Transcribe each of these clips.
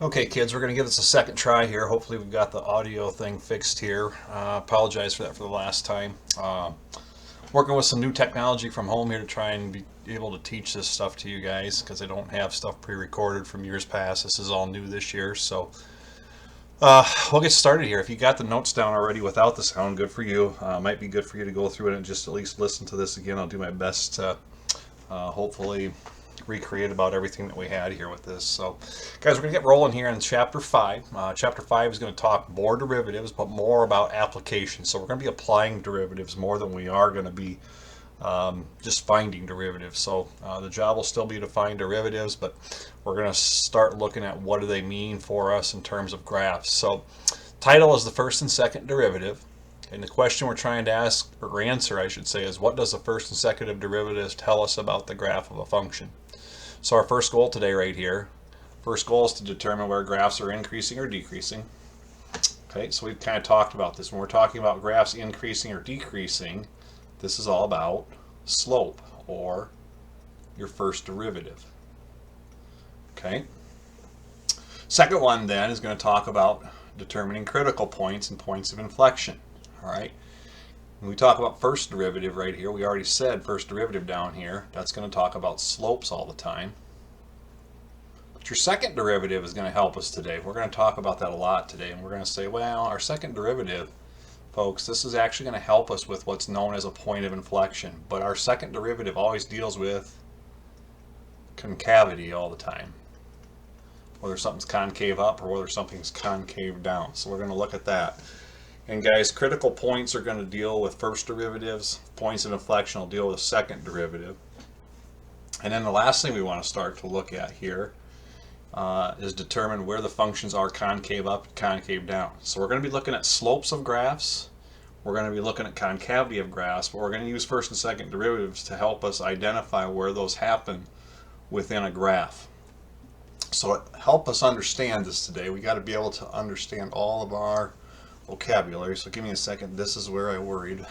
Okay, kids, we're going to give this a second try here. Hopefully, we've got the audio thing fixed here. Apologize for that for the last time. Working with some new technology from home here to try and be able to teach this stuff to you guys because I don't have stuff pre-recorded from years past. This is all new this year, so we'll get started here. If you got the notes down already without the sound, good for you. Might be good for you to go through it and just at least listen to this again. I'll do my best to hopefully recreate about everything that we had here with this. So, guys, we're going to get rolling here in Chapter 5. Chapter 5 is going to talk more derivatives, but more about application. So we're going to be applying derivatives more than we are going to be just finding derivatives. So the job will still be to find derivatives, but we're going to start looking at what do they mean for us in terms of graphs. So title is the first and second derivative. And the question we're trying to ask, or answer, I should say, is what does the first and second derivative tell us about the graph of a function? So our first goal today right here, first goal is to determine where graphs are increasing or decreasing. Okay, so we've kind of talked about this. When we're talking about graphs increasing or decreasing, this is all about slope, or your first derivative. Okay. Second one then is going to talk about determining critical points and points of inflection. All right. When we talk about first derivative right here, we already said first derivative down here. That's going to talk about slopes all the time. But your second derivative is going to help us today. We're going to talk about that a lot today. And we're going to say, well, our second derivative, folks, this is actually going to help us with what's known as a point of inflection. But our second derivative always deals with concavity all the time. Whether something's concave up or whether something's concave down. So we're going to look at that. And guys, critical points are going to deal with first derivatives. Points of inflection will deal with second derivative. And then the last thing we want to start to look at here is determine where the functions are concave up and concave down. So we're going to be looking at slopes of graphs. We're going to be looking at concavity of graphs, but we're going to use first and second derivatives to help us identify where those happen within a graph. So to help us understand this today, we got to be able to understand all of our vocabulary. So give me a second. This is where I worried.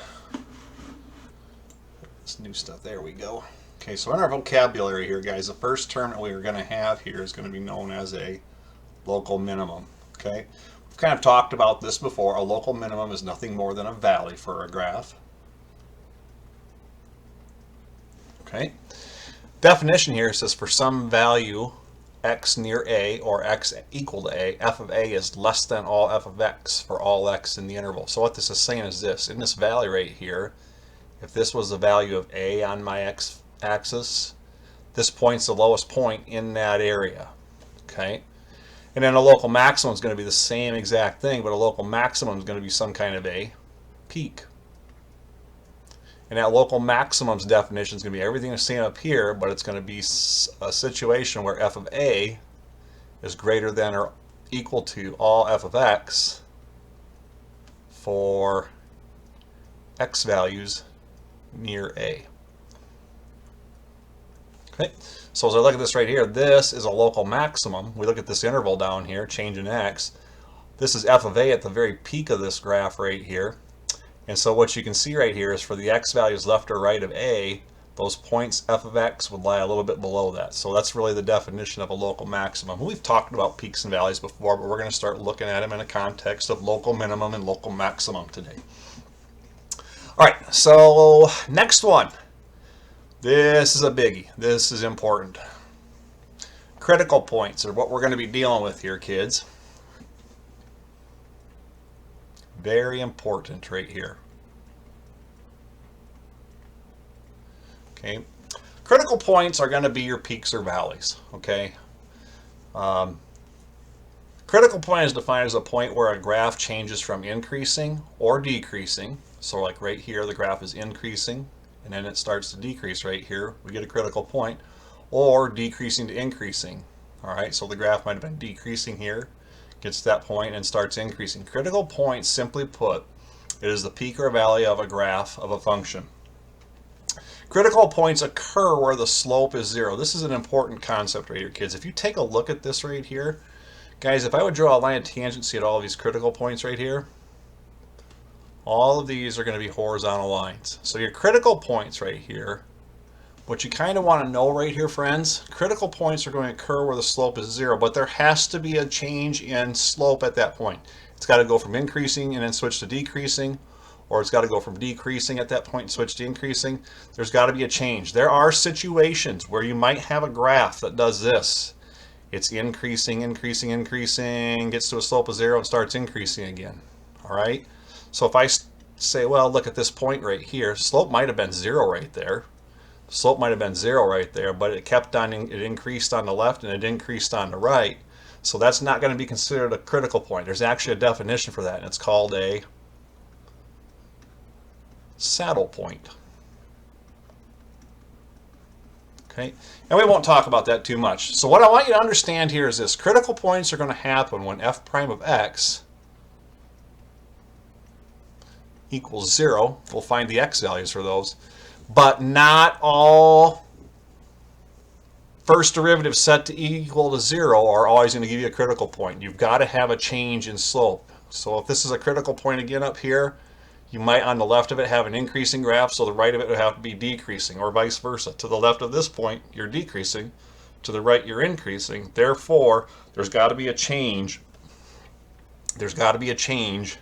This new stuff. There we go. Okay, so in our vocabulary here, guys, the first term that we're going to have here is going to be known as a local minimum. Okay, we've kind of talked about this before. A local minimum is nothing more than a valley for a graph. Okay, definition here says for some value x near a or x equal to a, f of a is less than all f of x for all x in the interval. So what this is saying is this: in this valley right here, if this was the value of a on my x-axis, this point's the lowest point in that area. Okay, and then a local maximum is going to be the same exact thing, but a local maximum is going to be some kind of a peak. And that local maximum's definition is going to be everything that's seen up here, but it's going to be a situation where f of a is greater than or equal to all f of x for x values near a. Okay, so as I look at this right here, this is a local maximum. We look at this interval down here, change in x. This is f of a at the very peak of this graph right here. And so what you can see right here is for the x values left or right of a, those points f of x would lie a little bit below that. So that's really the definition of a local maximum. We've talked about peaks and valleys before, but we're going to start looking at them in a context of local minimum and local maximum today. All right, so next one. This is a biggie. This is important. Critical points are what we're going to be dealing with here, kids. Very important right here. Okay, critical points are going to be your peaks or valleys. Okay, critical point is defined as a point where a graph changes from increasing or decreasing. So like right here, the graph is increasing, and then it starts to decrease right here. We get a critical point, or decreasing to increasing. All right, so the graph might have been decreasing here, gets to that point and starts increasing. Critical point, simply put, it is the peak or valley of a graph of a function. Critical points occur where the slope is zero. This is an important concept right here, kids. If you take a look at this right here, guys, if I would draw a line of tangency at all of these critical points right here, all of these are going to be horizontal lines. So your critical points right here what you kind of want to know right here, friends, critical points are going to occur where the slope is 0, but there has to be a change in slope at that point. It's got to go from increasing and then switch to decreasing, or it's got to go from decreasing at that point and switch to increasing. There's got to be a change. There are situations where you might have a graph that does this. It's increasing, increasing, increasing, gets to a slope of 0 and starts increasing again. All right? So if I say, well, look at this point right here, slope might have been 0 right there. Slope might have been 0 right there, but it kept on, it increased on the left and it increased on the right. So that's not going to be considered a critical point. There's actually a definition for that, and it's called a saddle point. Okay, and we won't talk about that too much. So what I want you to understand here is this: critical points are going to happen when f prime of x equals 0. We'll find the x values for those, but not all first derivatives set to equal to 0 are always going to give you a critical point. You've got to have a change in slope. So if this is a critical point again up here, you might on the left of it have an increasing graph, so the right of it would have to be decreasing, or vice versa. To the left of this point, you're decreasing. To the right, you're increasing. Therefore, there's got to be a change. There's got to be a change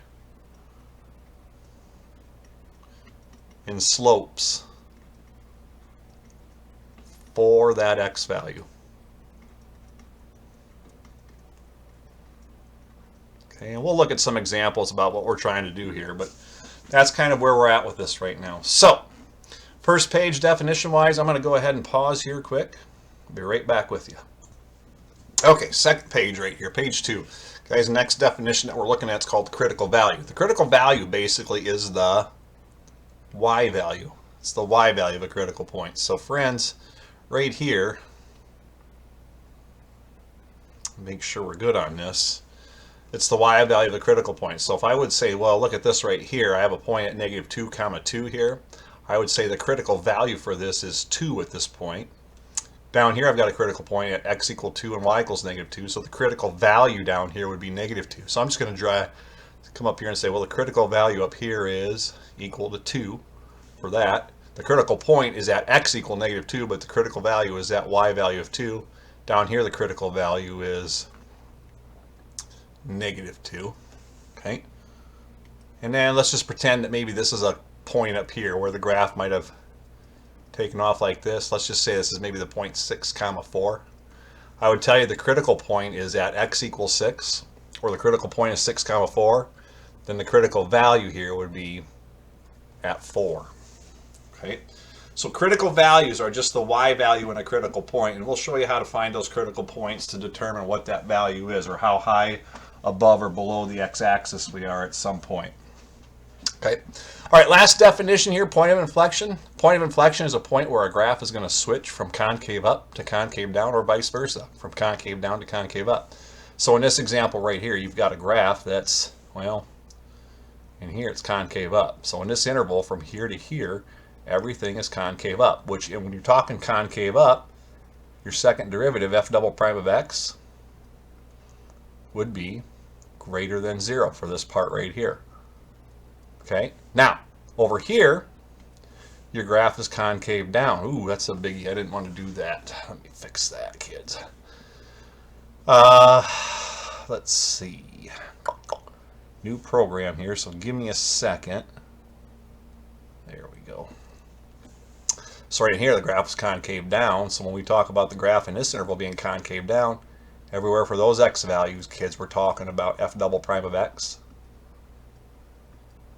in slopes for that x value. Okay, and we'll look at some examples about what we're trying to do here, but that's kind of where we're at with this right now. So, first page definition-wise, I'm going to go ahead and pause here quick. I'll be right back with you. Okay, second page right here, page 2. Guys, the next definition that we're looking at is called the critical value. The critical value basically is the y value. It's the y value of a critical point. So, friends, right here, make sure we're good on this. It's the y value of the critical point. So if I would say, well, look at this right here. I have a point at negative 2 comma 2 here. I would say the critical value for this is 2 at this point. Down here I've got a critical point at x equal 2 and y equals negative 2. So the critical value down here would be negative 2. So I'm just going to come up here and say, well, the critical value up here is equal to 2 for that. The critical point is at x equal negative 2, but the critical value is at y value of 2. Down here the critical value is negative 2. Okay, and then let's just pretend that maybe this is a point up here where the graph might have taken off like this. Let's just say this is maybe the point 6 comma 4. I would tell you the critical point is at x equals 6, or the critical point is 6 comma 4. Then the critical value here would be at 4. Okay, so critical values are just the y value in a critical point, and we'll show you how to find those critical points to determine what that value is, or how high above or below the x-axis we are at some point. Okay. All right, last definition here, point of inflection. Point of inflection is a point where a graph is going to switch from concave up to concave down, or vice versa, from concave down to concave up. So in this example right here, you've got a graph that's, well, in here it's concave up. So in this interval from here to here, everything is concave up, which, and when you're talking concave up, your second derivative, f double prime of x, would be greater than 0 for this part right here. Okay, now over here your graph is concave down. Ooh, that's a biggie. I didn't want to do that. Let me fix that, kids. Let's see. New program here, so give me a second. There we go. So right in here the graph is concave down, so when we talk about the graph in this interval being concave down, everywhere for those x values, kids, we're talking about f double prime of x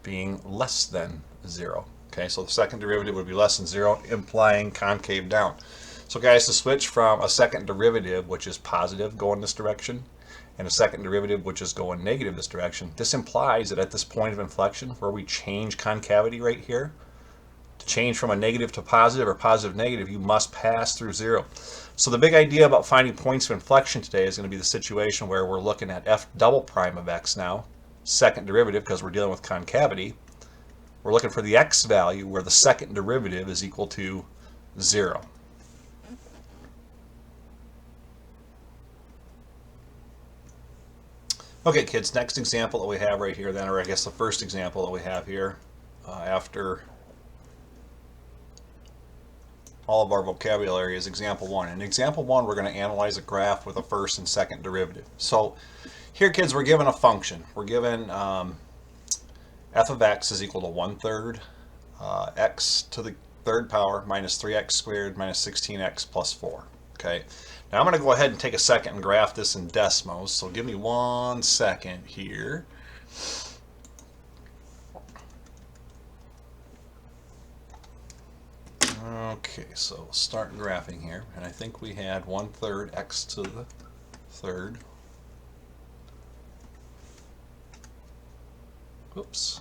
being less than 0. Okay, so the second derivative would be less than 0, implying concave down. So guys, to switch from a second derivative, which is positive, going this direction, and a second derivative, which is going negative this direction, this implies that at this point of inflection, where we change concavity right here, to change from a negative to positive or positive negative, you must pass through 0. So the big idea about finding points of inflection today is going to be the situation where we're looking at f double prime of x now, second derivative, because we're dealing with concavity. We're looking for the x value where the second derivative is equal to 0. Okay, kids, next example that we have right here then, or I guess the first example that we have here after all of our vocabulary is example 1. In example 1, we're going to analyze a graph with a first and second derivative. So here, kids, we're given a function. We're given f of x is equal to 1/3 x to the third power minus 3x squared minus 16x plus 4. Okay. Now I'm going to go ahead and take a second and graph this in Desmos. So give me 1 second here. Okay, so start graphing here, and I think we had 1/3 x to the third. Oops.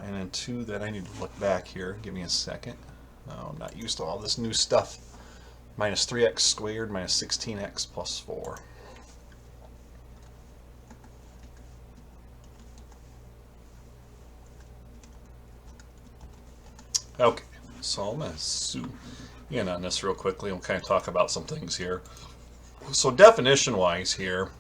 And then 2, then I need to look back here. Give me a second. No, I'm not used to all this new stuff. Minus 3x squared minus 16x plus 4. Okay, so I'm going to zoom in on this real quickly and kind of talk about some things here. So definition-wise here,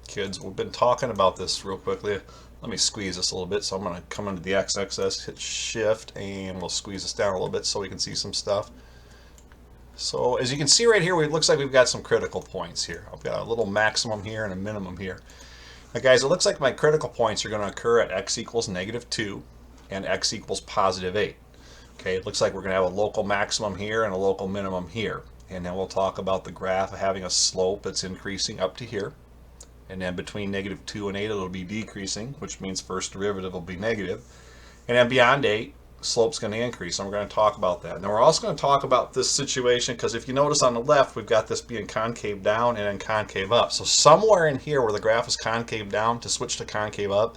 kids, we've been talking about this real quickly. Let me squeeze this a little bit. So I'm going to come into the x-axis, hit shift, and we'll squeeze this down a little bit so we can see some stuff. So as you can see right here, it looks like we've got some critical points here. I've got a little maximum here and a minimum here. Now guys, it looks like my critical points are going to occur at x equals -2 and x equals +8. Okay, it looks like we're going to have a local maximum here and a local minimum here. And then we'll talk about the graph having a slope that's increasing up to here. And then between -2 and 8, it'll be decreasing, which means first derivative will be negative. And then beyond 8, slope's going to increase, and we're going to talk about that. Now we're also going to talk about this situation, because if you notice on the left, we've got this being concave down and then concave up. So somewhere in here where the graph is concave down, to switch to concave up,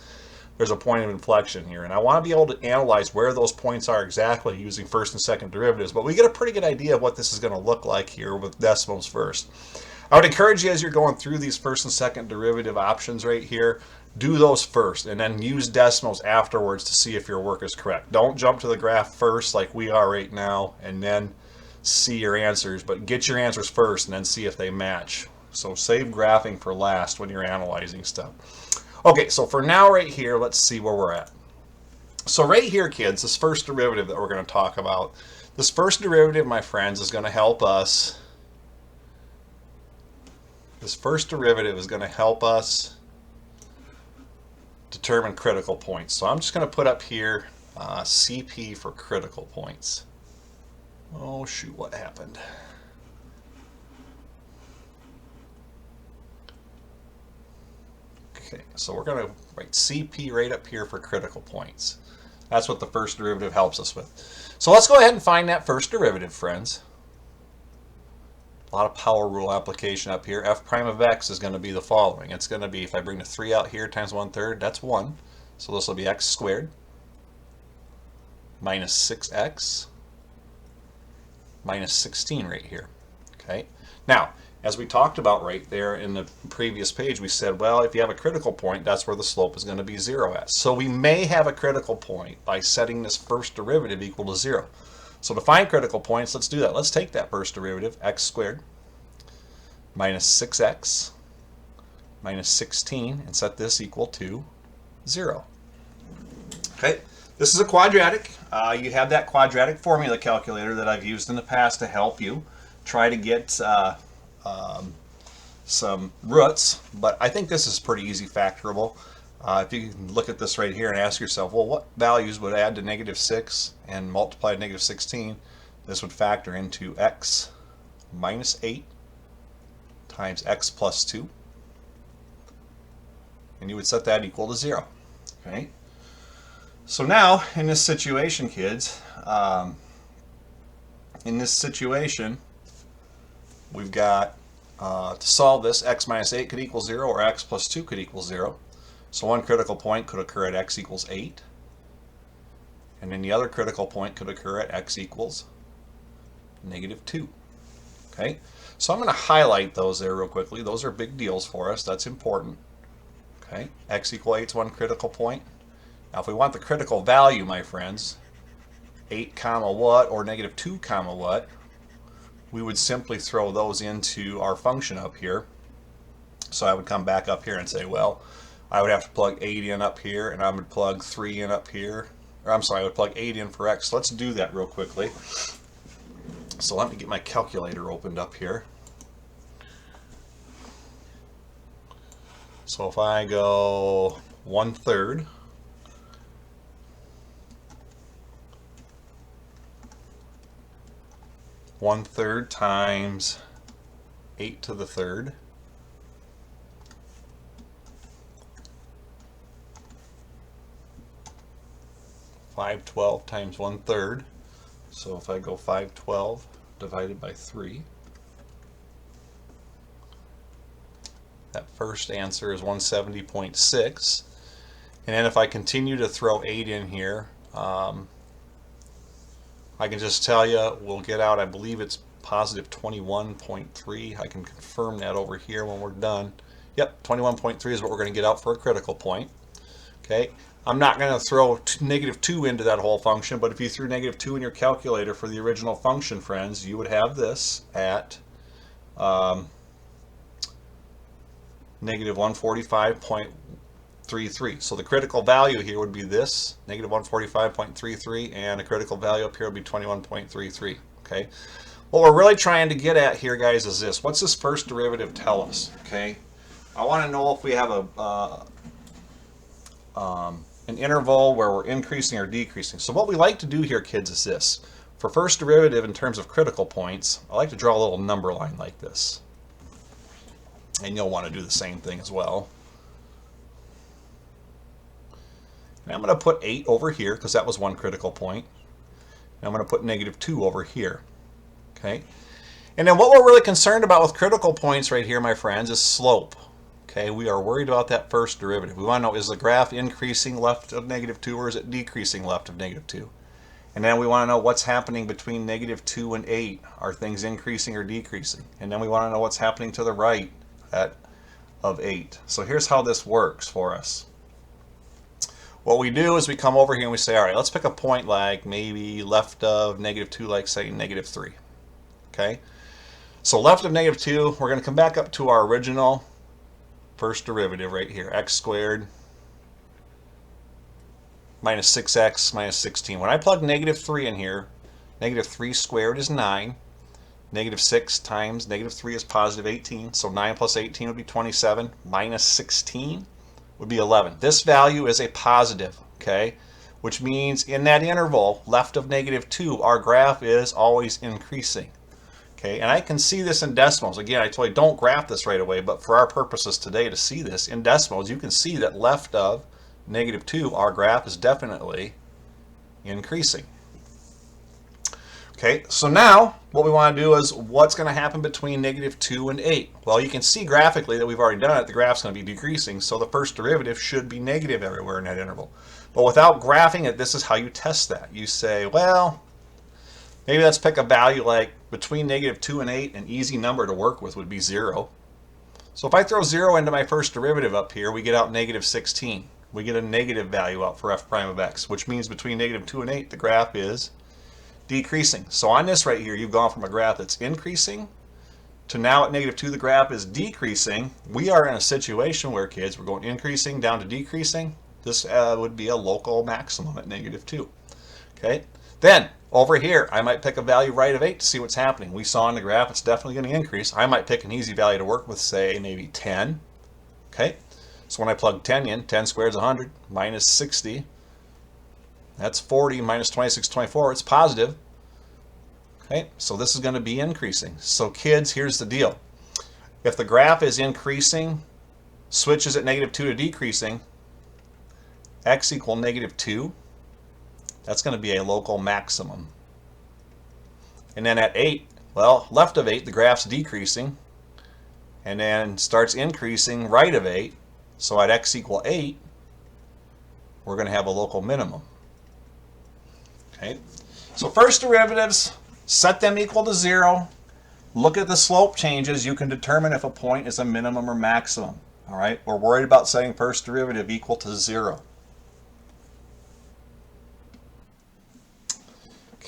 there's a point of inflection here. And I want to be able to analyze where those points are exactly using first and second derivatives, but we get a pretty good idea of what this is going to look like here with Desmos first. I would encourage you, as you're going through these first and second derivative options right here, do those first and then use Desmos afterwards to see if your work is correct. Don't jump to the graph first like we are right now and then see your answers, but get your answers first and then see if they match. So save graphing for last when you're analyzing stuff. Okay, so for now right here, let's see where we're at. So right here, kids, this first derivative that we're going to talk about, this first derivative, my friends, is going to help us. This first derivative is going to help us determine critical points. So I'm just going to put up here CP for critical points. Oh shoot, what happened? Okay, so we're going to write CP right up here for critical points. That's what the first derivative helps us with. So let's go ahead and find that first derivative, friends. A lot of power rule application up here. F prime of x is going to be the following. It's going to be, if I bring the 3 out here times 1/3, that's 1. So this will be x squared minus 6x minus 16 right here. Okay. Now, as we talked about right there in the previous page, we said, well, if you have a critical point, that's where the slope is going to be 0 at. So we may have a critical point by setting this first derivative equal to 0. So to find critical points, let's do that. Let's take that first derivative, x squared minus 6x minus 16, and set this equal to 0. Okay, this is a quadratic. You have that quadratic formula calculator that I've used in the past to help you try to get some roots, but I think this is pretty easy factorable. If you can look at this right here and ask yourself, well, what values would add to -6 and multiply -16? This would factor into x minus 8 times x plus 2. And you would set that equal to 0. Okay. So now, in this situation, kids, in this situation, we've got, to solve this, x minus 8 could equal 0 or x plus 2 could equal 0. So one critical point could occur at x equals 8. And then the other critical point could occur at x equals -2. Okay, so I'm going to highlight those there real quickly. Those are big deals for us. That's important. Okay, x equal 8 is one critical point. Now if we want the critical value, my friends, 8 comma what or -2 comma what, we would simply throw those into our function up here. So I would come back up here and say, well, I would have to plug 8 in up here, and I would plug 3 in up here. Or I'm sorry, I would plug 8 in for x. Let's do that real quickly. So let me get my calculator opened up here. So if I go 1/3, times 8 to the third, (512) times 1/3. So if I go 512 divided by 3, that first answer is 170.6. And then if I continue to throw 8 in here, I can just tell you we'll get out, I believe it's positive 21.3. I can confirm that over here when we're done. Yep, 21.3 is what we're going to get out for a critical point. Okay, I'm not going to throw -2 into that whole function, but if you threw -2 in your calculator for the original function, friends, you would have this at -145.33. So the critical value here would be this, -145.33, and a critical value up here would be 21.33. Okay, what we're really trying to get at here, guys, is this. What's this first derivative tell us? Okay, I want to know if we have an interval where we're increasing or decreasing. So what we like to do here, kids, is this. For first derivative in terms of critical points, I like to draw a little number line like this. And you'll want to do the same thing as well. And I'm going to put 8 over here because that was one critical point. And I'm going to put -2 over here. Okay. And then what we're really concerned about with critical points right here, my friends, is slope. Okay, we are worried about that first derivative. We want to know, is the graph increasing left of -2 or is it decreasing left of -2? And then we want to know what's happening between -2 and 8. Are things increasing or decreasing? And then we want to know what's happening to the right of 8. So here's how this works for us. What we do is we come over here and we say, all right, let's pick a point like maybe left of -2, like say -3. Okay, so left of -2, we're going to come back up to our original first derivative right here, x squared minus 6x minus 16. When I plug -3 in here, -3 squared is 9. -6 times -3 is positive 18. So 9 plus 18 would be 27. Minus 16 would be 11. This value is a positive, okay? Which means in that interval, left of -2, our graph is always increasing. Okay, and I can see this in decimals. Again, I told you don't graph this right away, but for our purposes today to see this in decimals, you can see that left of -2, our graph is definitely increasing. Okay, so now what we want to do is what's going to happen between -2 and 8? Well, you can see graphically that we've already done it. The graph's going to be decreasing, so the first derivative should be negative everywhere in that interval. But without graphing it, this is how you test that. You say, well, maybe let's pick a value like between -2 and 8, an easy number to work with would be 0. So if I throw 0 into my first derivative up here, we get out -16. We get a negative value out for f prime of x, which means between -2 and 8, the graph is decreasing. So on this right here, you've gone from a graph that's increasing to now at -2, the graph is decreasing. We are in a situation where, kids, we're going increasing down to decreasing. This would be a local maximum at -2. Okay. Then over here, I might pick a value right of 8 to see what's happening. We saw in the graph it's definitely going to increase. I might pick an easy value to work with, say maybe 10. Okay. So when I plug 10 in, 10 squared is 100, minus 60. That's 40 minus 26, 24. It's positive. Okay, so this is going to be increasing. So kids, here's the deal. If the graph is increasing, switches at -2 to decreasing, x equal -2, that's going to be a local maximum. And then at 8, well, left of 8, the graph's decreasing, and then starts increasing right of 8. So at x equal 8, we're going to have a local minimum. Okay, so first derivatives, set them equal to 0. Look at the slope changes. You can determine if a point is a minimum or maximum. All right, we're worried about setting first derivative equal to 0.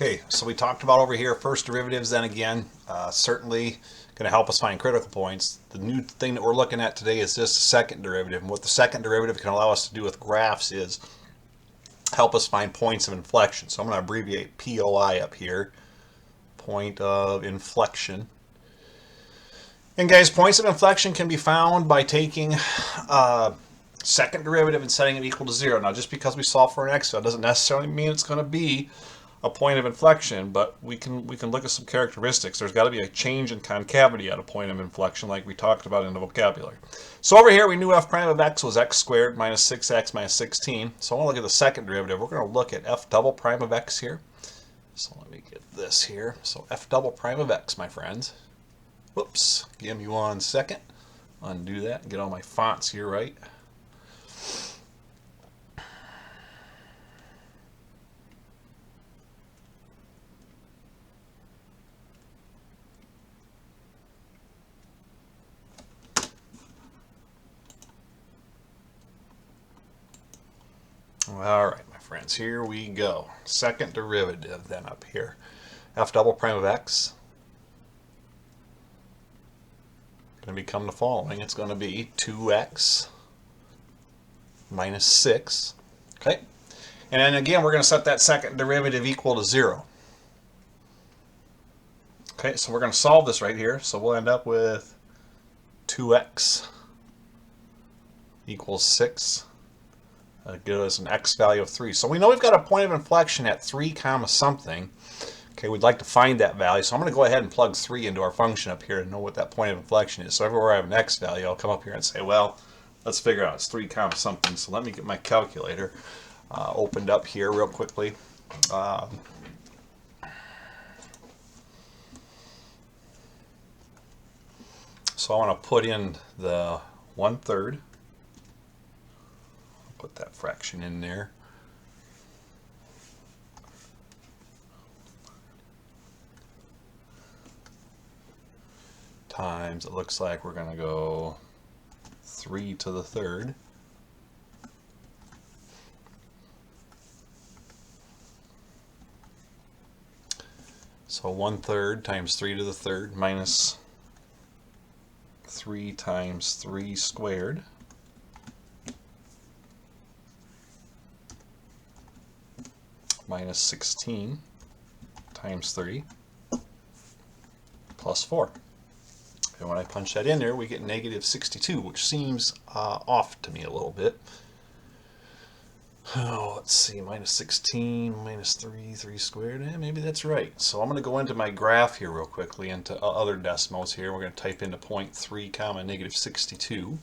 Okay, so we talked about over here first derivatives, then again, certainly going to help us find critical points. The new thing that we're looking at today is just the second derivative. And what the second derivative can allow us to do with graphs is help us find points of inflection. So I'm going to abbreviate POI up here, point of inflection. And guys, points of inflection can be found by taking second derivative and setting it equal to 0. Now, just because we solve for an x value doesn't necessarily mean it's going to be a point of inflection, but we can look at some characteristics. There's got to be a change in concavity at a point of inflection, like we talked about in the vocabulary. So over here, we knew f prime of x was x squared minus 6x minus 16. So I want to look at the second derivative. We're going to look at f double prime of x here. So let me get this here. So f double prime of x, my friends. Whoops, give me 1 second. Undo that and get all my fonts here right. All right, my friends, here we go. Second derivative then up here. F double prime of x going to become the following. It's going to be 2x minus 6. Okay, and then again, we're going to set that second derivative equal to 0. Okay, so we're going to solve this right here. So we'll end up with 2x equals 6. Give us an x value of 3. So we know we've got a point of inflection at 3 comma something. Okay, we'd like to find that value. So I'm going to go ahead and plug 3 into our function up here and know what that point of inflection is. So everywhere I have an x value, I'll come up here and say, well, let's figure out it's 3 comma something. So let me get my calculator opened up here real quickly. So I want to put in the 1/3. Put that fraction in there. Times, it looks like we're going to go 3 to the 3rd. So 1/3 times 3 to the 3rd minus 3 times 3 squared. Minus 16 times 3 plus 4. And when I punch that in there, we get negative 62, which seems off to me a little bit. Oh, let's see, minus 16 minus 3 squared. Maybe that's right. So I'm going to go into my graph here real quickly into other decimals here. We're going to type into 0.3 comma negative 62.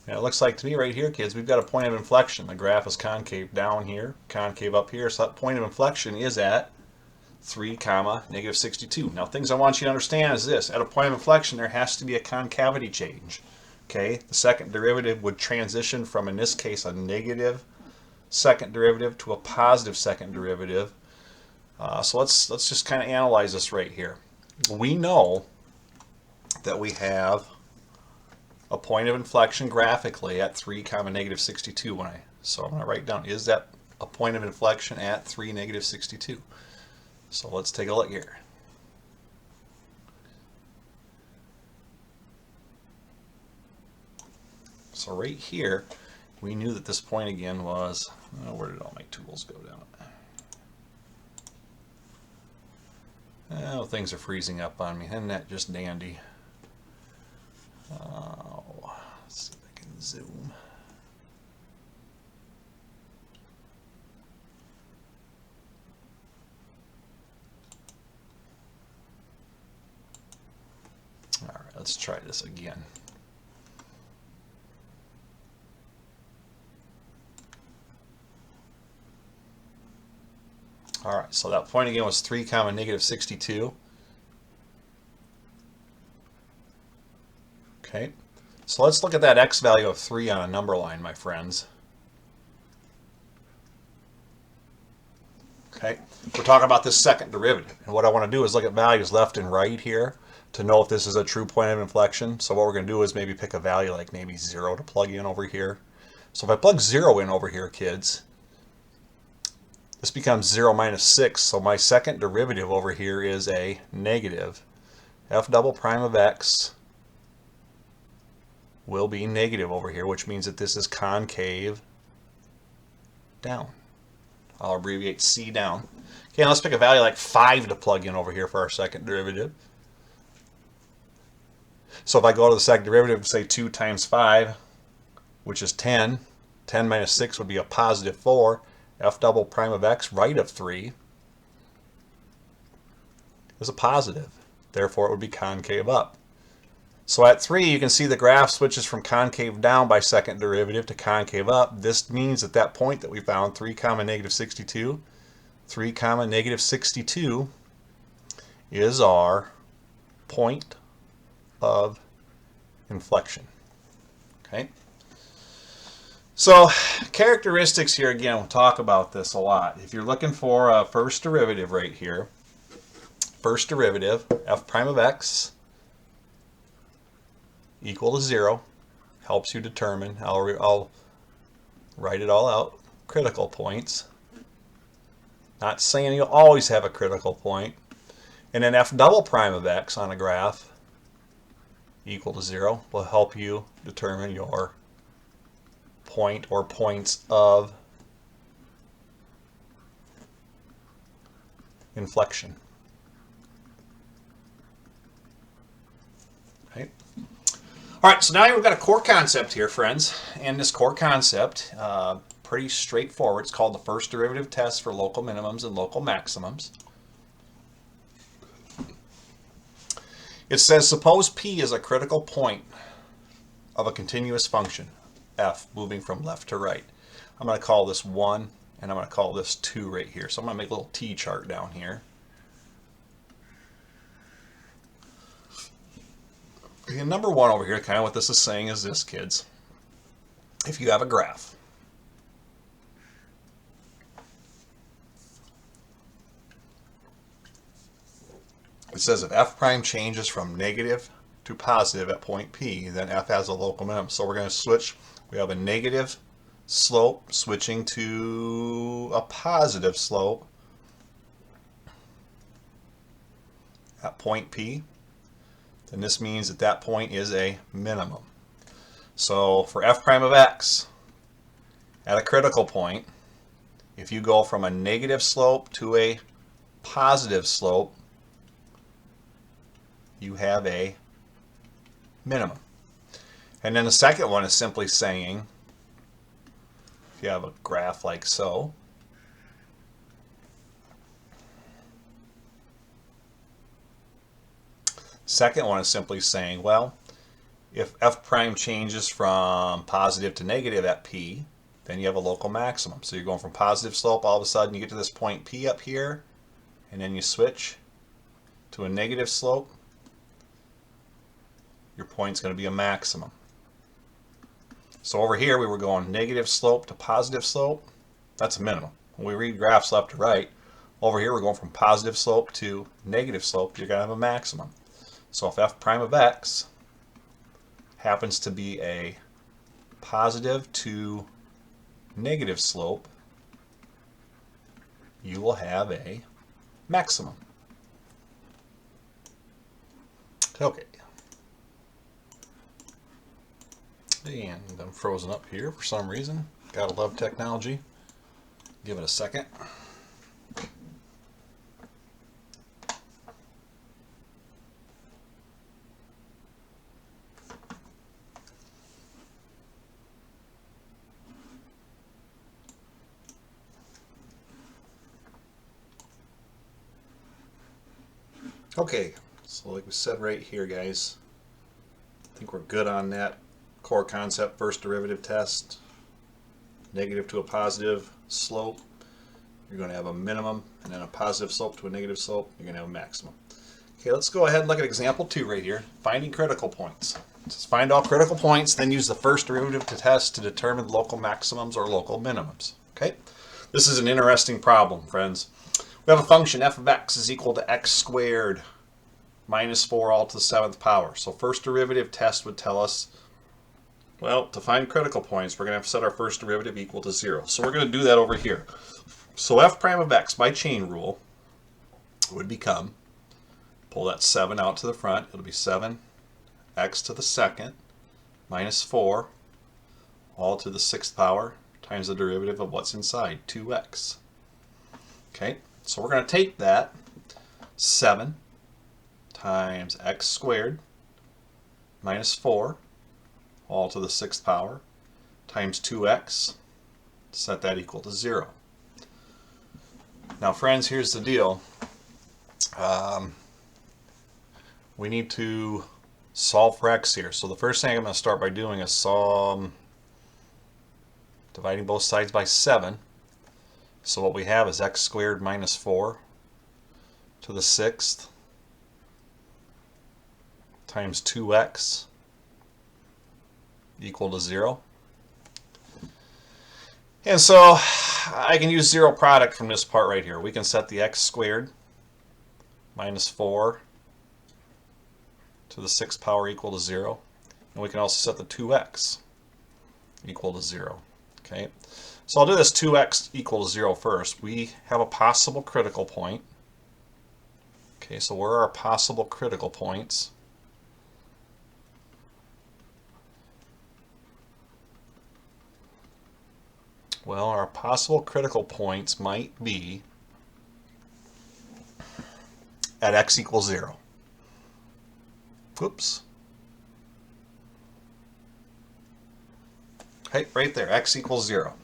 And it looks like to me right here, kids, we've got a point of inflection. The graph is concave down here, concave up here. So that point of inflection is at 3 comma negative 62. Now, things I want you to understand is this. At a point of inflection, there has to be a concavity change. Okay, the second derivative would transition from, in this case, a negative second derivative to a positive second derivative. So let's just kind of analyze this right here. We know that we have a point of inflection graphically at 3 comma negative 62. So I'm going to write down, is that a point of inflection at 3 negative 62? So let's take a look here. So right here, we knew that this point again was, where did all my tools go down? Oh, things are freezing up on me. Isn't that just dandy? Let's see if I can zoom. All right, let's try this again. All right, so that point again was 3 comma negative 62. Okay, so let's look at that x value of 3 on a number line, my friends. Okay, we're talking about this second derivative. And what I want to do is look at values left and right here to know if this is a true point of inflection. So what we're going to do is maybe pick a value like maybe 0 to plug in over here. So if I plug 0 in over here, kids, this becomes 0 minus 6. So my second derivative over here is a negative. F double prime of x will be negative over here, which means that this is concave down. I'll abbreviate C down. Okay, now let's pick a value like 5 to plug in over here for our second derivative. So if I go to the second derivative, say 2 times 5, which is 10. 10 minus 6 would be a positive 4. F double prime of x, right of 3, is a positive. Therefore, it would be concave up. So at 3, you can see the graph switches from concave down by second derivative to concave up. This means that that point that we found, 3 comma negative 62, 3 comma negative 62 is our point of inflection. Okay. So characteristics here, again, we'll talk about this a lot. If you're looking for a first derivative right here, first derivative, f prime of x equal to 0, helps you determine, I'll write it all out, critical points. Not saying you'll always have a critical point. And then f double prime of x on a graph equal to 0 will help you determine your point or points of inflection. Okay. All right, so now we've got a core concept here, friends, and this core concept, pretty straightforward. It's called the first derivative test for local minimums and local maximums. It says, suppose P is a critical point of a continuous function, f, moving from left to right. I'm going to call this 1, and I'm going to call this 2 right here. So I'm going to make a little T chart down here. Okay, number 1 over here, kind of what this is saying is this, kids. If you have a graph, it says if f prime changes from negative to positive at point P, then f has a local minimum. So we're going to switch. We have a negative slope switching to a positive slope at point P. Then this means that that point is a minimum. So for f prime of x, at a critical point, if you go from a negative slope to a positive slope, you have a minimum. And then the second one is simply saying, if you have a graph like so, second one is simply saying, well, if f prime changes from positive to negative at P, then you have a local maximum. So you're going from positive slope, all of a sudden you get to this point P up here, and then you switch to a negative slope, your point's going to be a maximum. So over here we were going negative slope to positive slope, that's a minimum. When we read graphs left to right, over here we're going from positive slope to negative slope, you're going to have a maximum. So if f prime of x happens to be a positive to negative slope, you will have a maximum. Okay. And I'm frozen up here for some reason. Gotta love technology. Give it a second. Okay, so like we said right here, guys, I think we're good on that core concept, first derivative test, negative to a positive slope, you're going to have a minimum, and then a positive slope to a negative slope, you're going to have a maximum. Okay, let's go ahead and look at example 2 right here, finding critical points. Just find all critical points, then use the first derivative to test to determine local maximums or local minimums. Okay, this is an interesting problem, friends. We have a function f of x is equal to x squared minus 4 all to the 7th power. So first derivative test would tell us Well, to find critical points, we're going to have to set our first derivative equal to 0. So we're going to do that over here. So f prime of x by chain rule would become, pull that 7 out to the front, it'll be 7x to the second minus 4 all to the 6th power times the derivative of what's inside, 2x. Okay, so we're going to take that 7 times x squared minus 4 all to the 6th power times 2x, set that equal to 0. Now friends, here's the deal. We need to solve for x here. So the first thing I'm going to start by doing is dividing both sides by 7. So what we have is x squared minus 4 to the 6th times 2x equal to 0. And so I can use zero product from this part right here. We can set the x squared minus 4 to the 6th power equal to 0. And we can also set the 2x equal to 0. Okay, so I'll do this 2x equal to 0 first. We have a possible critical point. Okay, so where are our possible critical points? Well, our possible critical points might be at x equals 0. Oops. Okay, right there, x equals 0.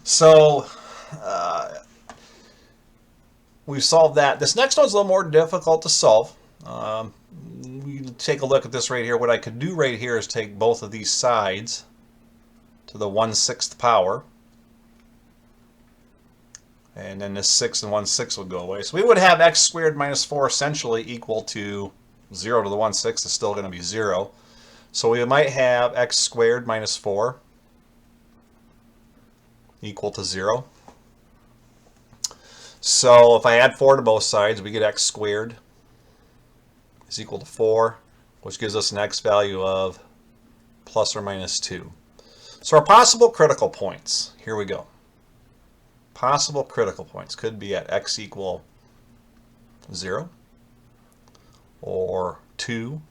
So we've solved that. This next one's a little more difficult to solve. We take a look at this right here. What I could do right here is take both of these sides to the 1/6 power. And then this 6 and 1/6 would go away. So we would have x squared minus 4 essentially equal to 0 to the 1/6 is still going to be 0. So we might have x squared minus 4 equal to 0. So if I add 4 to both sides, we get x squared is equal to 4, which gives us an x value of plus or minus 2. So our possible critical points, here we go. Possible critical points could be at x equal 0, or 2,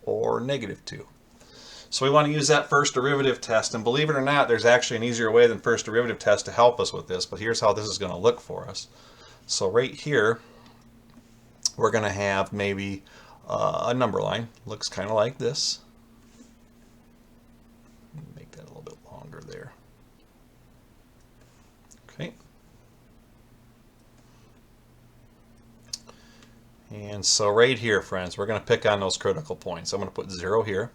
or negative 2. So we want to use that first derivative test, and believe it or not, there's actually an easier way than first derivative test to help us with this, but here's how this is going to look for us. So right here, we're going to have maybe a number line. Looks kind of like this. Make that a little bit longer there. Okay. And so right here, friends, we're going to pick on those critical points. I'm going to put 0 here.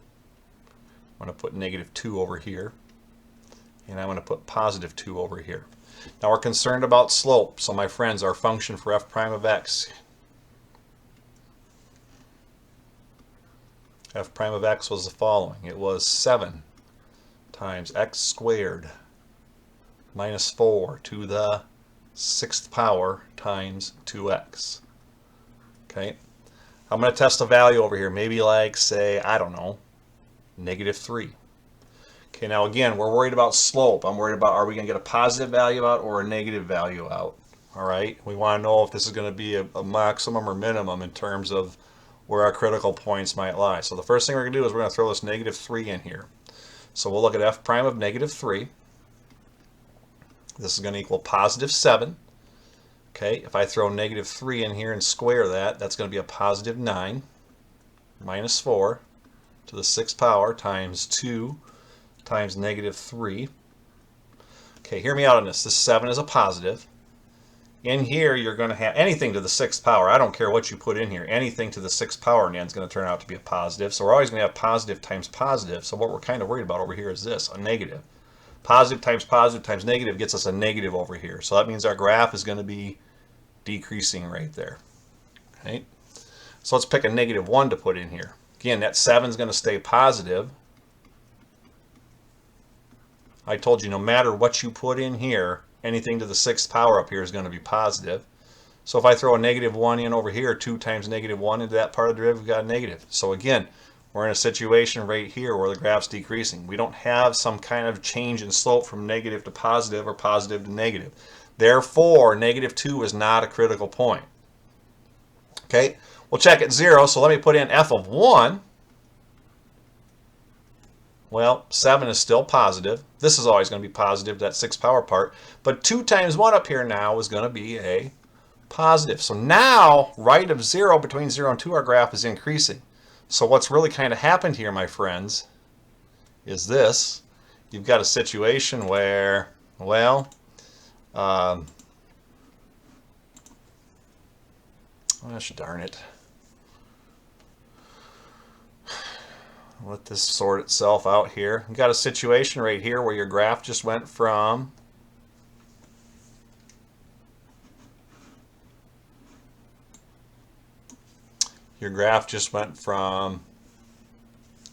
I'm going to put negative 2 over here. And I'm going to put positive 2 over here. Now we're concerned about slope. So my friends, our function for f prime of x. F prime of x was the following. It was 7 times x squared minus 4 to the 6th power times 2x. Okay, I'm going to test a value over here, maybe like, say, I don't know, negative 3. Okay, now again, we're worried about slope. I'm worried about, are we going to get a positive value out or a negative value out? All right, we want to know if this is going to be a maximum or minimum in terms of where our critical points might lie. So the first thing we're going to do is we're going to throw this negative 3 in here. So we'll look at f prime of negative 3. This is going to equal positive 7. Okay, if I throw negative 3 in here and square that, that's going to be a positive 9 minus 4 to the 6th power times 2 times negative 3. Okay, hear me out on this. This 7 is a positive. In here, you're going to have anything to the 6th power. I don't care what you put in here. Anything to the 6th power in the end is going to turn out to be a positive. So we're always going to have positive times positive. So what we're kind of worried about over here is this, a negative. Positive times negative gets us a negative over here. So that means our graph is going to be decreasing right there. Okay, so let's pick a negative 1 to put in here. Again, that 7 is going to stay positive. I told you no matter what you put in here, anything to the 6th power up here is going to be positive. So if I throw a negative 1 in over here, 2 times negative 1 into that part of the derivative, we've got a negative. So again, we're in a situation right here where the graph's decreasing. We don't have some kind of change in slope from negative to positive or positive to negative. Therefore, -2 is not a critical point. Okay, we'll check at 0, so let me put in f of 1. Well, 7 is still positive. This is always going to be positive, that 6 power part. But 2 times 1 up here now is going to be a positive. So now, right of 0, between 0 and 2, our graph is increasing. So what's really kind of happened here, my friends, is this. You've got a situation where, well, gosh darn it. Let this sort itself out here. You've got a situation right here where your graph just went from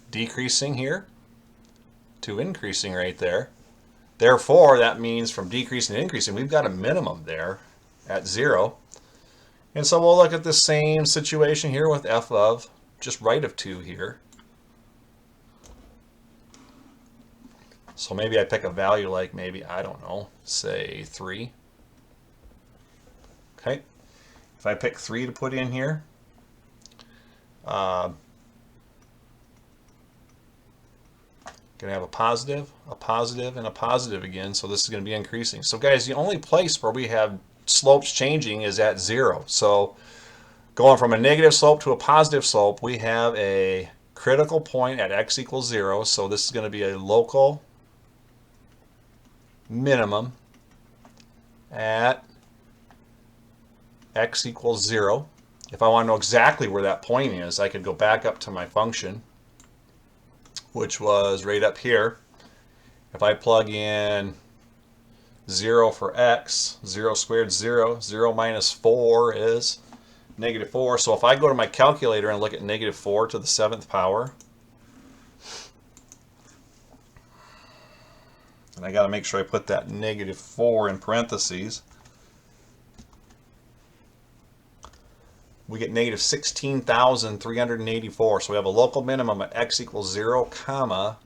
decreasing here to increasing right there. Therefore, that means from decreasing to increasing, we've got a minimum there at 0. And so we'll look at the same situation here with f of just right of 2 here. So maybe I pick a value like maybe, I don't know, say 3. Okay. If I pick 3 to put in here, going to have a positive, and a positive again. So this is going to be increasing. So guys, the only place where we have slopes changing is at 0. So going from a negative slope to a positive slope, we have a critical point at x equals 0. So this is going to be a local minimum at x equals 0. If I want to know exactly where that point is, I could go back up to my function, which was right up here. If I plug in 0 for x, 0 squared is 0, 0 minus 4 is -4. So if I go to my calculator and look at -4 to the 7th power, and I got to make sure I put that -4 in parentheses, we get -16,384. So we have a local minimum at x equals 0, comma,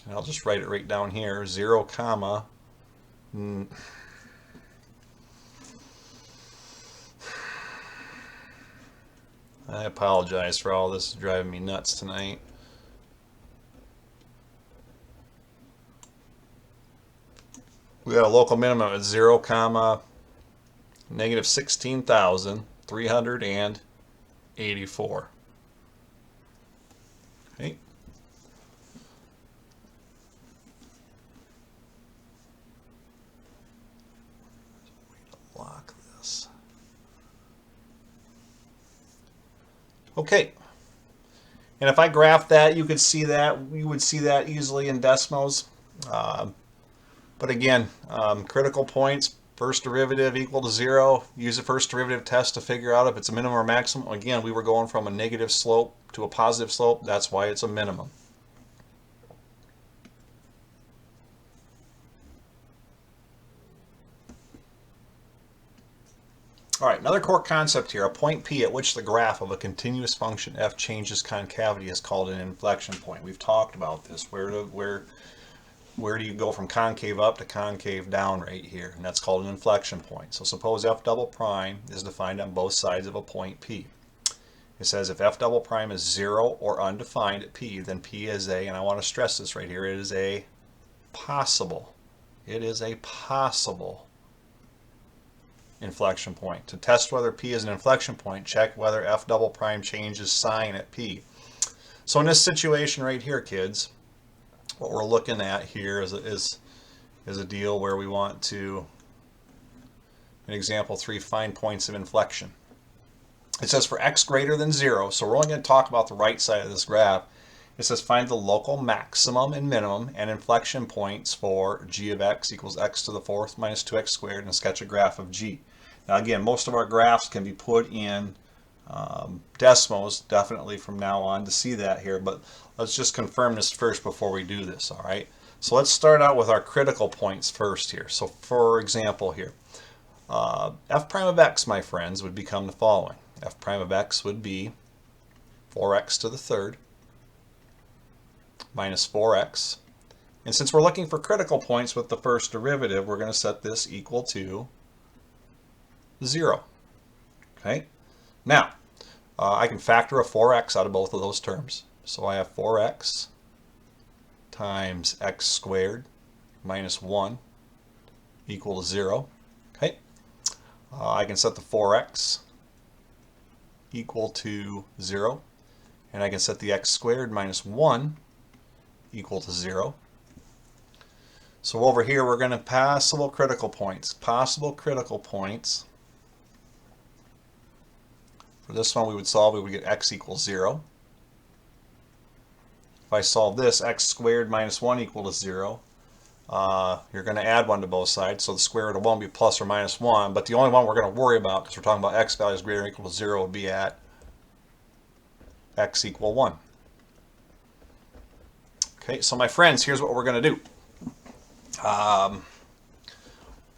and I'll just write it right down here, 0, comma, I apologize for all this driving me nuts tonight. We got a local minimum at 0, comma, -16,384. Okay. Lock this. Okay. And if I graph that, you could see that, you would see that easily in Desmos. But again, critical points, first derivative equal to 0. Use the first derivative test to figure out if it's a minimum or maximum. Again, we were going from a negative slope to a positive slope. That's why it's a minimum. All right, another core concept here, a point P at which the graph of a continuous function f changes concavity is called an inflection point. We've talked about this. Where do you go from concave up to concave down right here? And that's called an inflection point. So suppose f double prime is defined on both sides of a point P. It says if f double prime is 0 or undefined at P, then P is a, and I want to stress this right here, it is a possible inflection point. To test whether P is an inflection point, check whether f double prime changes sign at P. So in this situation right here, kids, what we're looking at here is a deal where we want to, in example 3, find points of inflection. It says for x greater than 0, so we're only going to talk about the right side of this graph. It says find the local maximum and minimum and inflection points for g of x equals x to the 4th minus 2x squared, and sketch a graph of g. Now again, most of our graphs can be put in Desmos, definitely from now on, to see that here, but let's just confirm this first before we do this. All right, so let's start out with our critical points first here. So for example here, f prime of x, my friends, would become the following. F prime of x would be 4x to the third minus 4x. And since we're looking for critical points with the first derivative, we're going to set this equal to 0. Okay. Now, I can factor a 4x out of both of those terms. So I have 4x times x squared minus 1 equal to 0. Okay. I can set the 4x equal to 0. And I can set the x squared minus 1 equal to 0. So over here we're going to possible critical points. Possible critical points. For this one we would solve, we would get x equals 0. If I solve this, x squared minus 1 equal to 0, you're going to add 1 to both sides, so the square root of 1 will be plus or minus 1, but the only one we're going to worry about, because we're talking about x values greater or equal to 0, would be at x equal 1. Okay, so my friends, here's what we're going to do.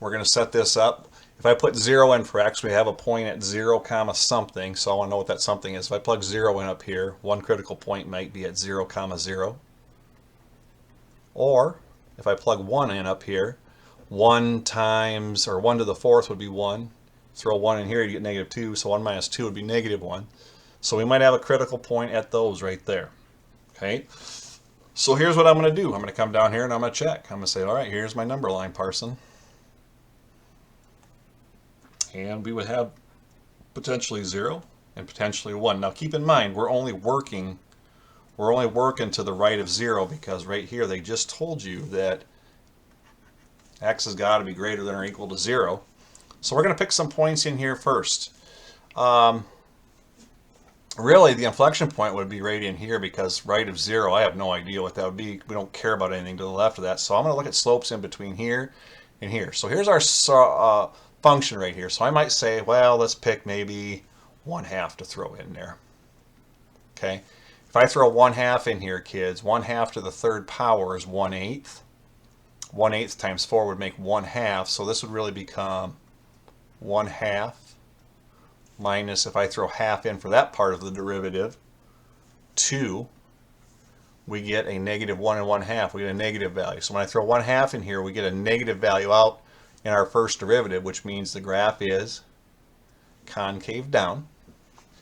We're going to set this up. If I put 0 in for x, we have a point at 0 comma something, so I want to know what that something is. If I plug 0 in up here, one critical point might be at 0 comma 0. Or if I plug 1 in up here, 1 times, or 1 to the fourth would be 1. Throw 1 in here, you get negative 2, so 1 minus 2 would be negative 1. So we might have a critical point at those right there. Okay? So here's what I'm going to do. I'm going to come down here and I'm going to check. I'm going to say, all right, here's my number line, Parson. And we would have potentially 0 and potentially 1. Now keep in mind, we're only working to the right of 0 because right here they just told you that x has got to be greater than or equal to 0. So we're going to pick some points in here first. Really, the inflection point would be right in here because right of 0, I have no idea what that would be. We don't care about anything to the left of that. So I'm going to look at slopes in between here and here. So here's our function right here. So I might say, well, let's pick maybe 1/2 to throw in there. Okay. If I throw 1/2 in here, kids, 1/2 to the third power is 1/8. 1/8 times 4 would make 1/2. So this would really become 1/2 minus, if I throw half in for that part of the derivative, 2. We get a negative 1 and 1/2. We get a negative value. So when I throw 1/2 in here, we get a negative value out in our first derivative, which means the graph is concave down.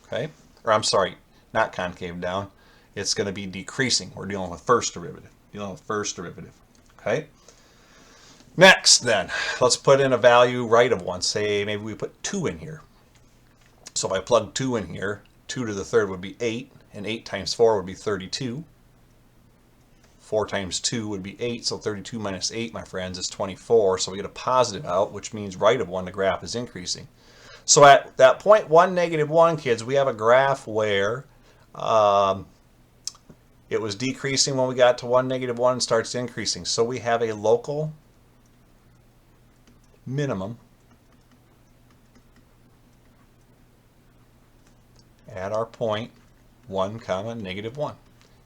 Okay? Or I'm sorry, not concave down. It's going to be decreasing. We're dealing with first derivative. Okay? Next, then, let's put in a value right of 1. Say maybe we put 2 in here. So if I plug 2 in here, 2 to the third would be 8, and 8 times 4 would be 32. 4 times 2 would be 8, so 32 minus 8, my friends, is 24. So we get a positive out, which means right of 1, the graph is increasing. So at that point 1, negative 1, kids, we have a graph where it was decreasing when we got to 1, negative 1, and starts increasing. So we have a local minimum at our point 1 comma negative 1.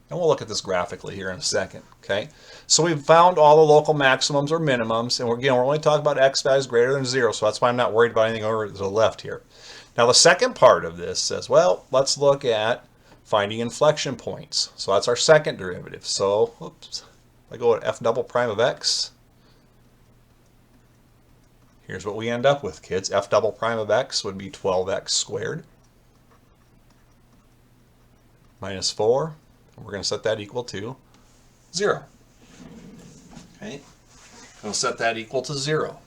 And we'll look at this graphically here in a second. Okay, so we've found all the local maximums or minimums, and we're only talking about x values greater than 0, so that's why I'm not worried about anything over to the left here. Now the second part of this says, well, let's look at finding inflection points. So that's our second derivative. So oops, I go to f double prime of x. Here's what we end up with, kids. F double prime of x would be 12x squared minus 4. We're going to set that equal to 0. Okay, we'll set that equal to 0.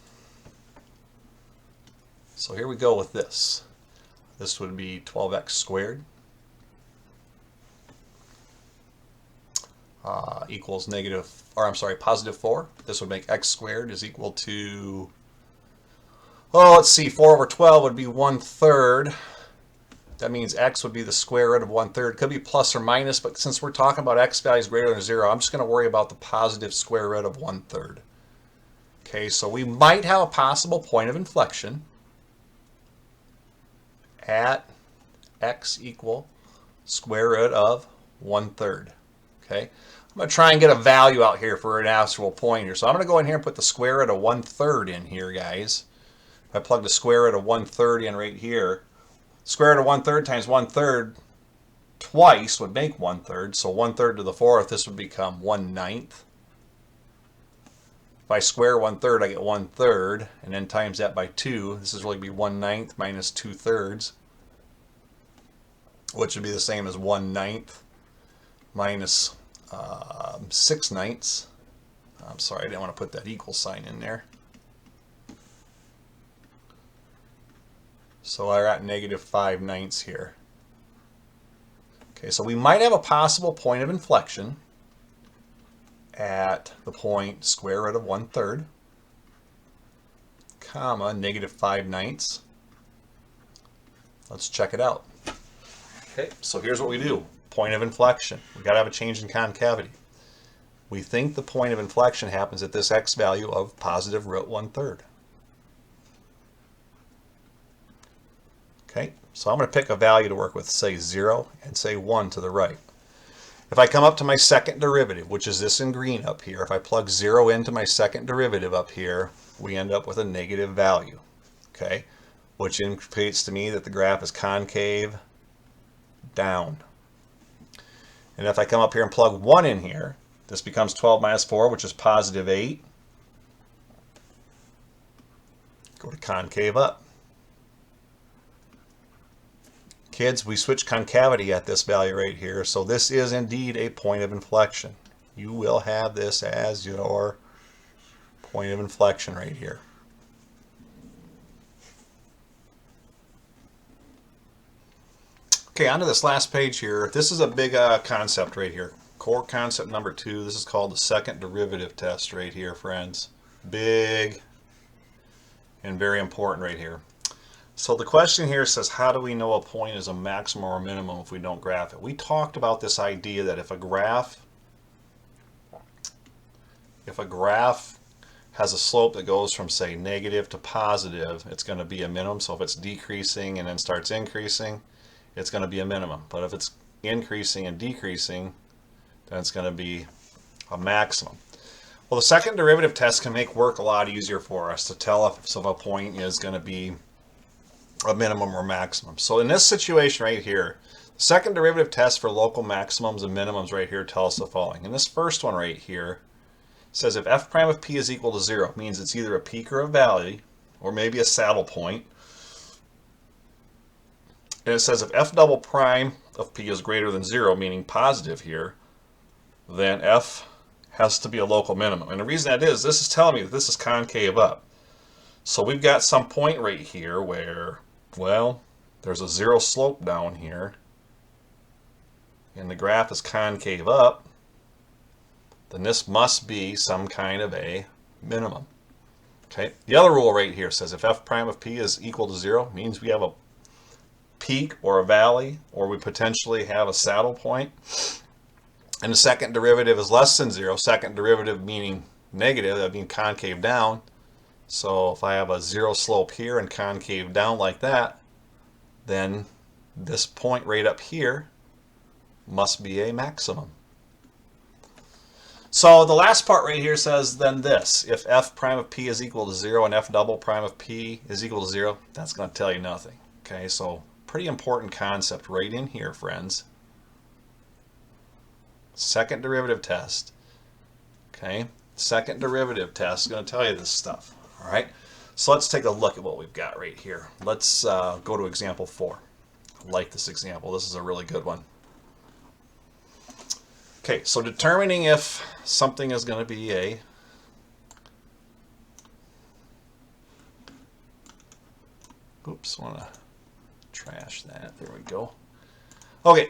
So here we go with this. This would be 12x squared equals positive 4. This would make x squared is equal to, oh, let's see, 4 over 12 would be 1/3. That means x would be the square root of 1/3. Could be plus or minus, but since we're talking about x values greater than 0, I'm just going to worry about the positive square root of 1/3. Okay, so we might have a possible point of inflection at x equal square root of 1/3. Okay, I'm going to try and get a value out here for an actual point here. So I'm going to go in here and put the square root of 1/3 in here, guys. If I plug the square root of 1/3 in right here, square root of 1/3 times 1/3 twice would make 1/3. So 1/3 to the 4th, this would become 1/9. If I square 1/3, I get 1/3, and then times that by 2. This is really be 1/9 minus 2/3, which would be the same as 1/9 minus 6/9. I'm sorry, I didn't want to put that equal sign in there. So I got negative 5/9 here. Okay, so we might have a possible point of inflection at the point square root of 1/3, comma, negative 5/9. Let's check it out. Okay, so here's what we do. Point of inflection. We've got to have a change in concavity. We think the point of inflection happens at this x value of positive root 1/3. Okay, so I'm going to pick a value to work with, say 0 and say 1 to the right. If I come up to my second derivative, which is this in green up here, if I plug 0 into my second derivative up here, we end up with a negative value, okay, which indicates to me that the graph is concave down. And if I come up here and plug 1 in here, this becomes 12 minus 4, which is positive 8. Go to concave up. Kids, we switch concavity at this value right here, so this is indeed a point of inflection. You will have this as your point of inflection right here. Okay, on to this last page here. This is a big concept right here. Core concept number 2. This is called the second derivative test right here, friends. Big and very important right here. So the question here says, how do we know a point is a maximum or a minimum if we don't graph it? We talked about this idea that if a graph has a slope that goes from, say, negative to positive, it's going to be a minimum. So if it's decreasing and then starts increasing, it's going to be a minimum. But if it's increasing and decreasing, then it's going to be a maximum. Well, the second derivative test can make work a lot easier for us to tell if a point is going to be a minimum or maximum. So in this situation right here, the second derivative test for local maximums and minimums right here tells us the following. In this first one right here, it says if f prime of p is equal to 0, means it's either a peak or a valley, or maybe a saddle point. And it says if f double prime of p is greater than 0, meaning positive here, then f has to be a local minimum. And the reason that is, this is telling me that this is concave up. So we've got some point right here where, well, there's a 0 slope down here, and the graph is concave up, then this must be some kind of a minimum. Okay. The other rule right here says if f prime of p is equal to 0, means we have a peak or a valley, or we potentially have a saddle point. And the second derivative is less than 0. Second derivative meaning negative, that means concave down. So if I have a 0 slope here and concave down like that, then this point right up here must be a maximum. So the last part right here says then this: if f prime of p is equal to 0 and f double prime of p is equal to 0, that's going to tell you nothing. Okay, so pretty important concept right in here, friends. Second derivative test. Okay, second derivative test is going to tell you this stuff. All right, so let's take a look at what we've got right here. Let's go to example 4. I like this example. This is a really good one. Okay, so determining if something is going to be a oops, I want to trash that. There we go. Okay,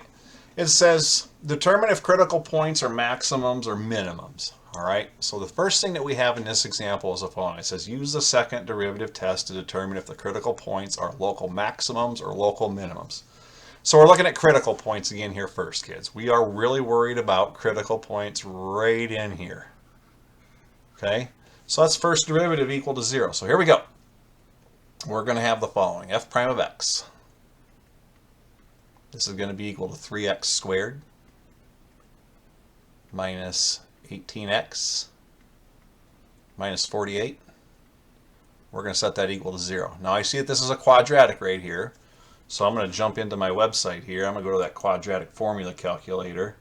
it says determine if critical points are maximums or minimums. All right, so the first thing that we have in this example is the following. It says use the second derivative test to determine if the critical points are local maximums or local minimums. So we're looking at critical points again here first, kids. We are really worried about critical points right in here. Okay, so that's first derivative equal to 0. So here we go. We're going to have the following. F prime of x. This is going to be equal to 3x squared minus 18x minus 48. We're going to set that equal to 0. Now I see that this is a quadratic right here. So I'm going to jump into my website here. I'm going to go to that quadratic formula calculator.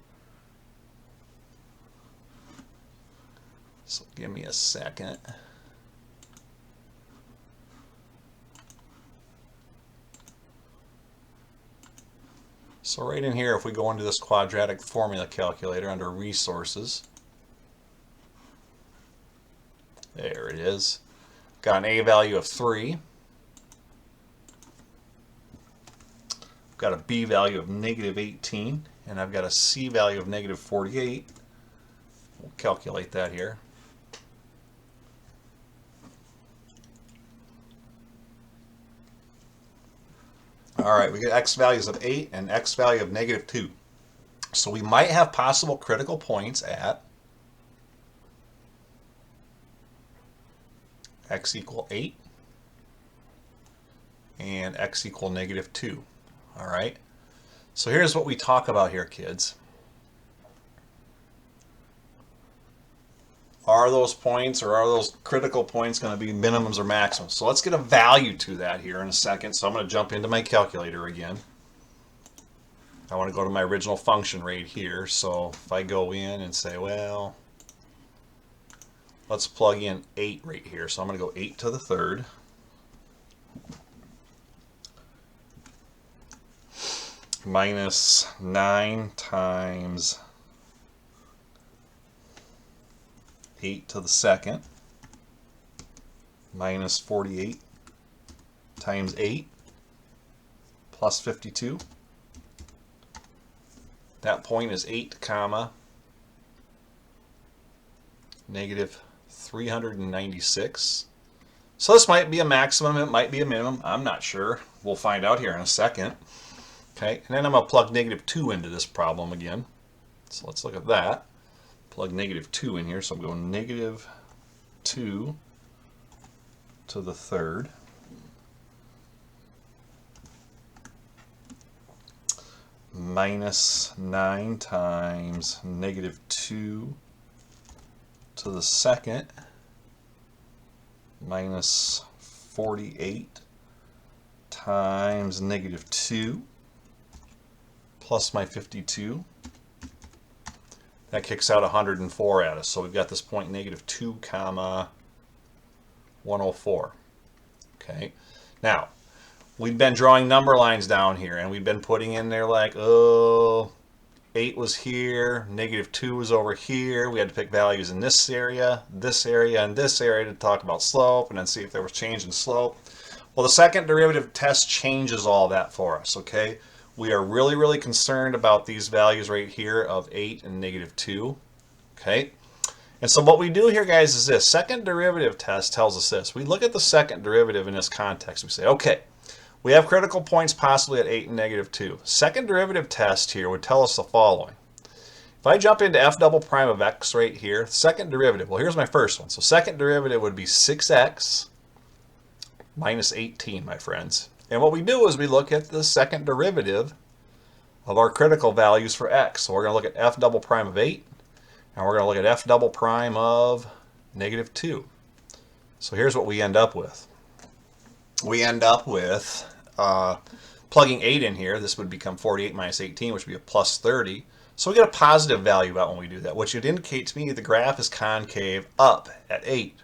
So give me a second. So right in here, if we go into this quadratic formula calculator under resources, there it is. Got an A value of 3. Got a B value of negative 18, and I've got a C value of negative 48. We'll calculate that here. All right, we get X values of 8 and X value of negative 2. So we might have possible critical points at X equal 8 and X equal negative 2. All right, so here's what we talk about here, kids. Are those points or are those critical points going to be minimums or maximums? So let's get a value to that here in a second. So I'm going to jump into my calculator again. I want to go to my original function right here. So if I go in and say, well, let's plug in 8 right here. So I'm going to go 8 to the third. Minus 9 times 8 to the second minus 48 times 8 plus 52. That point is 8 comma negative 396. So this might be a maximum, it might be a minimum, I'm not sure. We'll find out here in a second. Okay, and then I'm going to plug negative 2 into this problem again. So let's look at that. Plug negative 2 in here, so I'm going negative 2 to the third minus 9 times negative 2 to the second minus 48 times negative 2 plus my 52. That kicks out 104 at us. So we've got this point negative 2 comma 104. Okay. Now, we've been drawing number lines down here, and we've been putting in there like, oh, 8 was here, negative 2 was over here. We had to pick values in this area, and this area to talk about slope, and then see if there was change in slope. Well, the second derivative test changes all that for us, okay? We are really, really concerned about these values right here of 8 and negative 2, okay? And so what we do here, guys, is this. Second derivative test tells us this. We look at the second derivative in this context. We say, okay, we have critical points possibly at 8 and negative 2. Second derivative test here would tell us the following. If I jump into f double prime of x right here, second derivative, well, here's my first one. So second derivative would be 6x minus 18, my friends. And what we do is we look at the second derivative of our critical values for x. So we're going to look at f double prime of 8, and we're going to look at f double prime of negative 2. So here's what we end up with. We end up with plugging 8 in here. This would become 48 minus 18, which would be a plus 30. So we get a positive value out when we do that, which would indicate to me the graph is concave up at 8.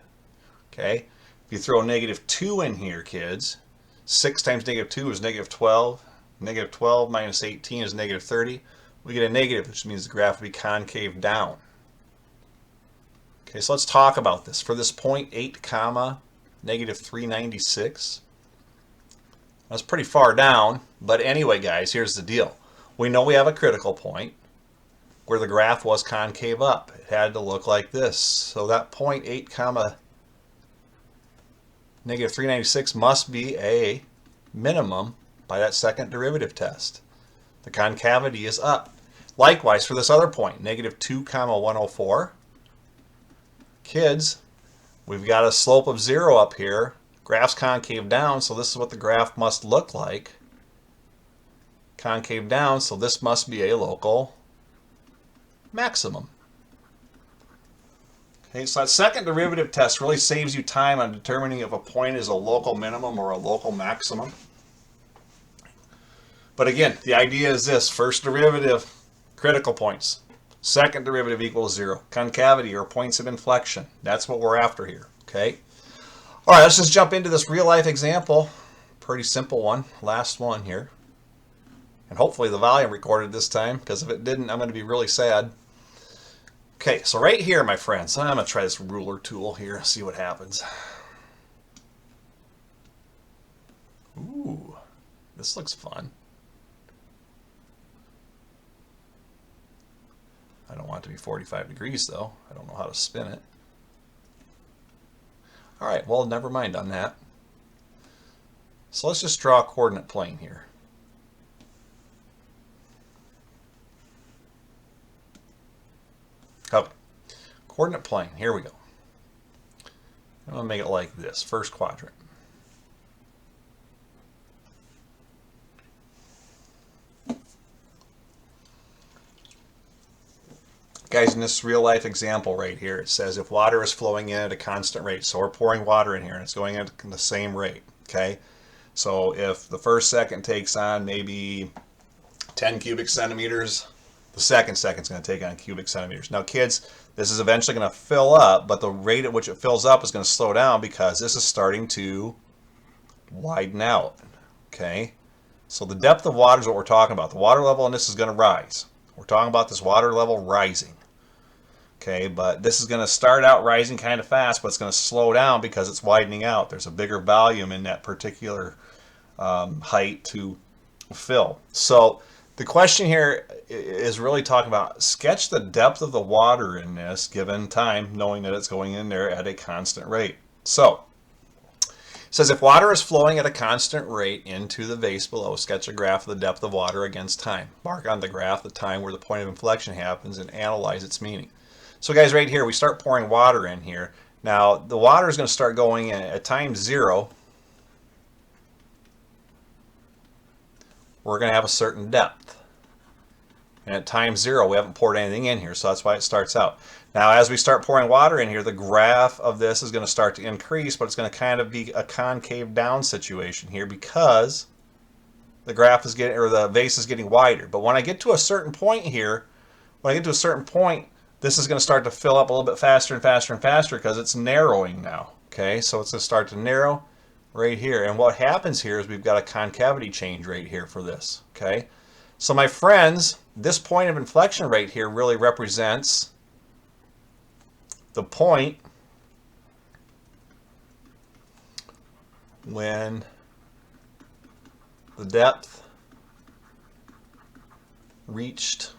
Okay? If you throw negative 2 in here, kids, 6 times negative 2 is negative 12. Negative 12 minus 18 is negative 30. We get a negative, which means the graph would be concave down. Okay, so let's talk about this. For this point 8 comma negative 396, that's pretty far down. But anyway, guys, here's the deal. We know we have a critical point where the graph was concave up. It had to look like this. So that point 8 comma negative 396 must be a minimum by that second derivative test. The concavity is up. Likewise, for this other point, negative 2 comma 104, kids, we've got a slope of 0 up here. Graph's concave down, so this is what the graph must look like. Concave down, so this must be a local maximum. Okay, so that second derivative test really saves you time on determining if a point is a local minimum or a local maximum. But again, the idea is this: first derivative, critical points. Second derivative equals 0. Concavity, or points of inflection. That's what we're after here, okay? All right, let's just jump into this real-life example. Pretty simple one. Last one here. And hopefully the volume recorded this time, because if it didn't, I'm going to be really sad. Okay, so right here, my friends, I'm going to try this ruler tool here, see what happens. Ooh, this looks fun. I don't want it to be 45 degrees though. I don't know how to spin it. All right, well, never mind on that. So let's just draw a coordinate plane here. Okay, coordinate plane, here we go. I'm going to make it like this, first quadrant. Guys, in this real life example right here, it says if water is flowing in at a constant rate, so we're pouring water in here and it's going in at the same rate, okay? So if the first second takes on maybe 10 cubic centimeters, the second is going to take on cubic centimeters. Now kids, this is eventually going to fill up, but the rate at which it fills up is going to slow down because this is starting to widen out, okay? So the depth of water is what we're talking about. The water level in this is going to rise. We're talking about this water level rising. Okay, but this is going to start out rising kind of fast, but it's going to slow down because it's widening out. There's a bigger volume in that particular height to fill. So the question here is really talking about sketch the depth of the water in this given time, knowing that it's going in there at a constant rate. So it says if water is flowing at a constant rate into the vase below, sketch a graph of the depth of water against time. Mark on the graph the time where the point of inflection happens and analyze its meaning. So guys, right here, we start pouring water in here. Now, the water is going to start going in at time 0. We're going to have a certain depth. And at time 0, we haven't poured anything in here, so that's why it starts out. Now, as we start pouring water in here, the graph of this is going to start to increase, but it's going to kind of be a concave down situation here because the graph is getting, or the vase is getting wider. But when I get to a certain point here, this is going to start to fill up a little bit faster and faster and faster because it's narrowing now. Okay, so it's going to start to narrow right here. And what happens here is we've got a concavity change right here for this. Okay, so my friends, this point of inflection right here really represents the point when the depth reached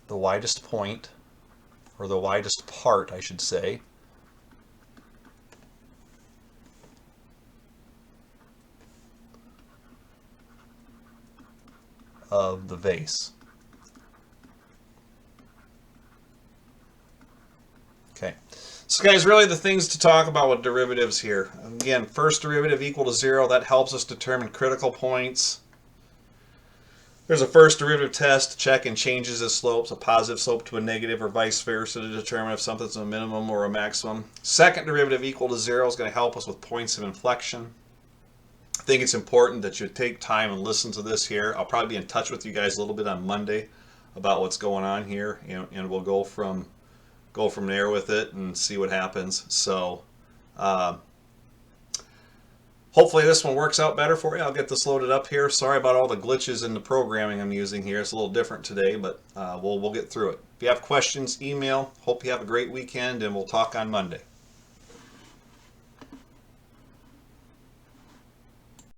the widest point, or the widest part, I should say, of the vase. Okay, so guys, really the things to talk about with derivatives here. Again, first derivative equal to 0, that helps us determine critical points. There's a first derivative test to check and changes the slopes, a positive slope to a negative or vice versa to determine if something's a minimum or a maximum. Second derivative equal to 0 is going to help us with points of inflection. I think it's important that you take time and listen to this here. I'll probably be in touch with you guys a little bit on Monday about what's going on here, and we'll go from there with it and see what happens. So hopefully this one works out better for you. I'll get this loaded up here. Sorry about all the glitches in the programming I'm using here. It's a little different today, but we'll get through it. If you have questions, email. Hope you have a great weekend, and we'll talk on Monday.